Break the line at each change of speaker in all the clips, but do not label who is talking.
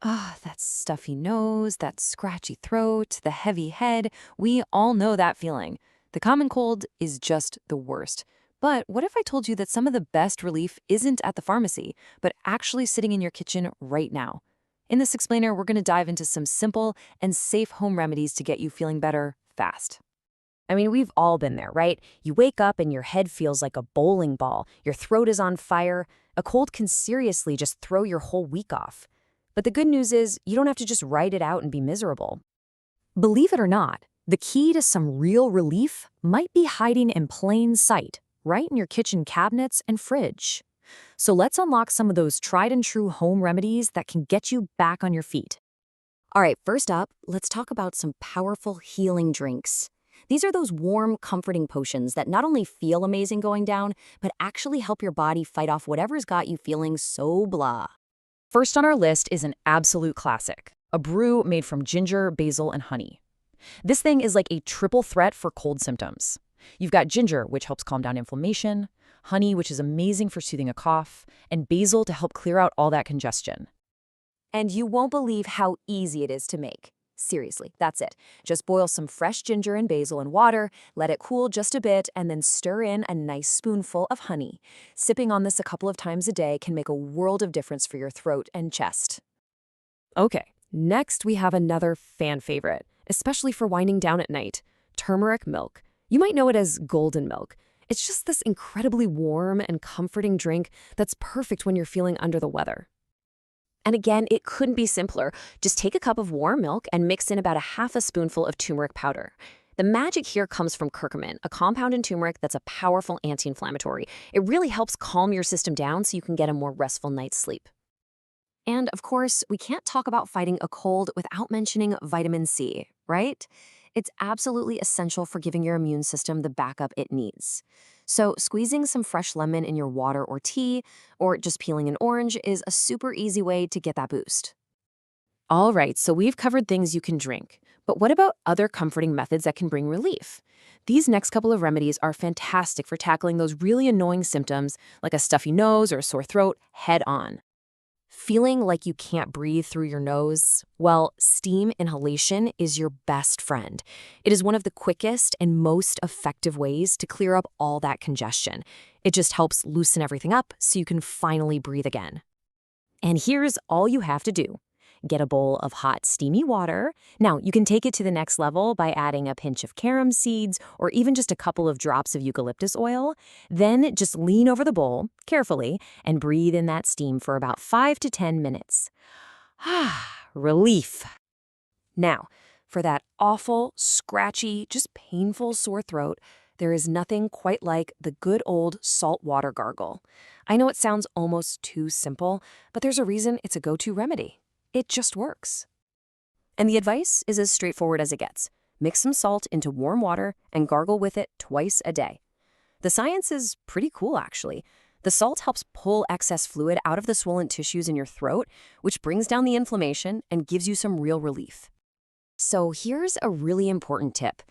Ah, that stuffy nose, that scratchy throat, the heavy head. We all know that feeling. The common cold is just the worst. But what if I told you that some of the best relief isn't at the pharmacy, but actually sitting in your kitchen right now? In this explainer, we're going to dive into some simple and safe home remedies to get you feeling better fast.
I mean, we've all been there, right? You wake up and your head feels like a bowling ball. Your throat is on fire. A cold can seriously just throw your whole week off. But the good news is you don't have to just ride it out and be miserable. Believe it or not, the key to some real relief might be hiding in plain sight, right in your kitchen cabinets and fridge. So let's unlock some of those tried and true home remedies that can get you back on your feet. All right, first up, let's talk about some powerful healing drinks. These are those warm, comforting potions that not only feel amazing going down, but actually help your body fight off whatever's got you feeling so blah. First on our list is an absolute classic, a brew made from ginger, basil, and honey. This thing is like a triple threat for cold symptoms. You've got ginger, which helps calm down inflammation, honey, which is amazing for soothing a cough, and basil to help clear out all that congestion. And you won't believe how easy it is to make. Seriously, that's it. Just boil some fresh ginger and basil in water, let it cool just a bit, and then stir in a nice spoonful of honey. Sipping on this a couple of times a day can make a world of difference for your throat and chest. Okay, next we have another fan favorite, especially for winding down at night, turmeric milk. You might know it as golden milk. It's just this incredibly warm and comforting drink that's perfect when you're feeling under the weather. And again, it couldn't be simpler. Just take a cup of warm milk and mix in about a half a spoonful of turmeric powder. The magic here comes from curcumin, a compound in turmeric that's a powerful anti-inflammatory. It really helps calm your system down so you can get a more restful night's sleep. And of course, we can't talk about fighting a cold without mentioning vitamin C, right? It's absolutely essential for giving your immune system the backup it needs. So squeezing some fresh lemon in your water or tea, or just peeling an orange is a super easy way to get that boost. All right, so we've covered things you can drink, but what about other comforting methods that can bring relief? These next couple of remedies are fantastic for tackling those really annoying symptoms like a stuffy nose or a sore throat head on. Feeling like you can't breathe through your nose? Well, steam inhalation is your best friend. It is one of the quickest and most effective ways to clear up all that congestion. It just helps loosen everything up so you can finally breathe again. And here's all you have to do. Get a bowl of hot, steamy water. Now, you can take it to the next level by adding a pinch of carom seeds or even just a couple of drops of eucalyptus oil. Then just lean over the bowl, carefully, and breathe in that steam for about 5 to 10 minutes. Ah, relief. Now, for that awful, scratchy, just painful sore throat, there is nothing quite like the good old salt water gargle. I know it sounds almost too simple, but there's a reason it's a go-to remedy. It just works. And the advice is as straightforward as it gets. Mix some salt into warm water and gargle with it twice a day. The science is pretty cool, actually. The salt helps pull excess fluid out of the swollen tissues in your throat, which brings down the inflammation and gives you some real relief. So here's a really important tip.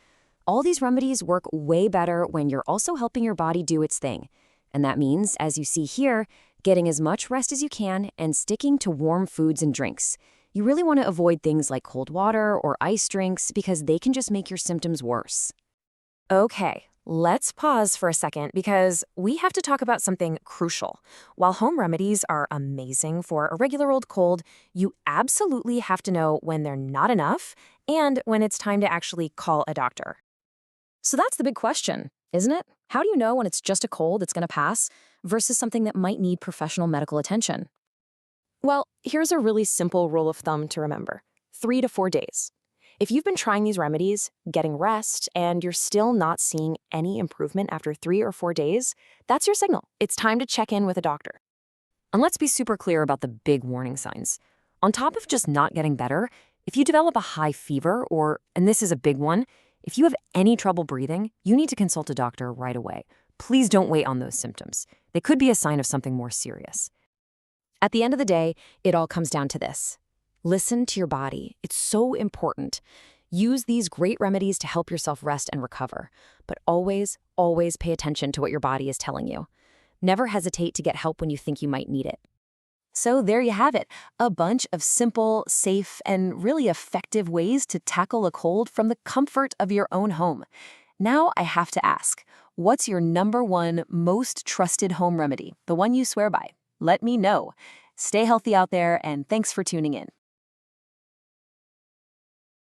All these remedies work way better when you're also helping your body do its thing. And that means, as you see here, getting as much rest as you can and sticking to warm foods and drinks. You really want to avoid things like cold water or ice drinks because they can just make your symptoms worse. Okay, let's pause for a second because we have to talk about something crucial. While home remedies are amazing for a regular old cold, you absolutely have to know when they're not enough and when it's time to actually call a doctor. So that's the big question, isn't it? How do you know when it's just a cold that's going to pass versus something that might need professional medical attention? Well, here's a really simple rule of thumb to remember. 3 to 4 days. If you've been trying these remedies, getting rest, and you're still not seeing any improvement after 3 or 4 days, that's your signal. It's time to check in with a doctor. And let's be super clear about the big warning signs. On top of just not getting better, if you develop a high fever or, and this is a big one, if you have any trouble breathing, you need to consult a doctor right away. Please don't wait on those symptoms. They could be a sign of something more serious. At the end of the day, it all comes down to this. Listen to your body. It's so important. Use these great remedies to help yourself rest and recover. But always, always pay attention to what your body is telling you. Never hesitate to get help when you think you might need it.
So there you have it, a bunch of simple, safe, and really effective ways to tackle a cold from the comfort of your own home. Now I have to ask, what's your number one most trusted home remedy, the one you swear by? Let me know. Stay healthy out there, and thanks for tuning in.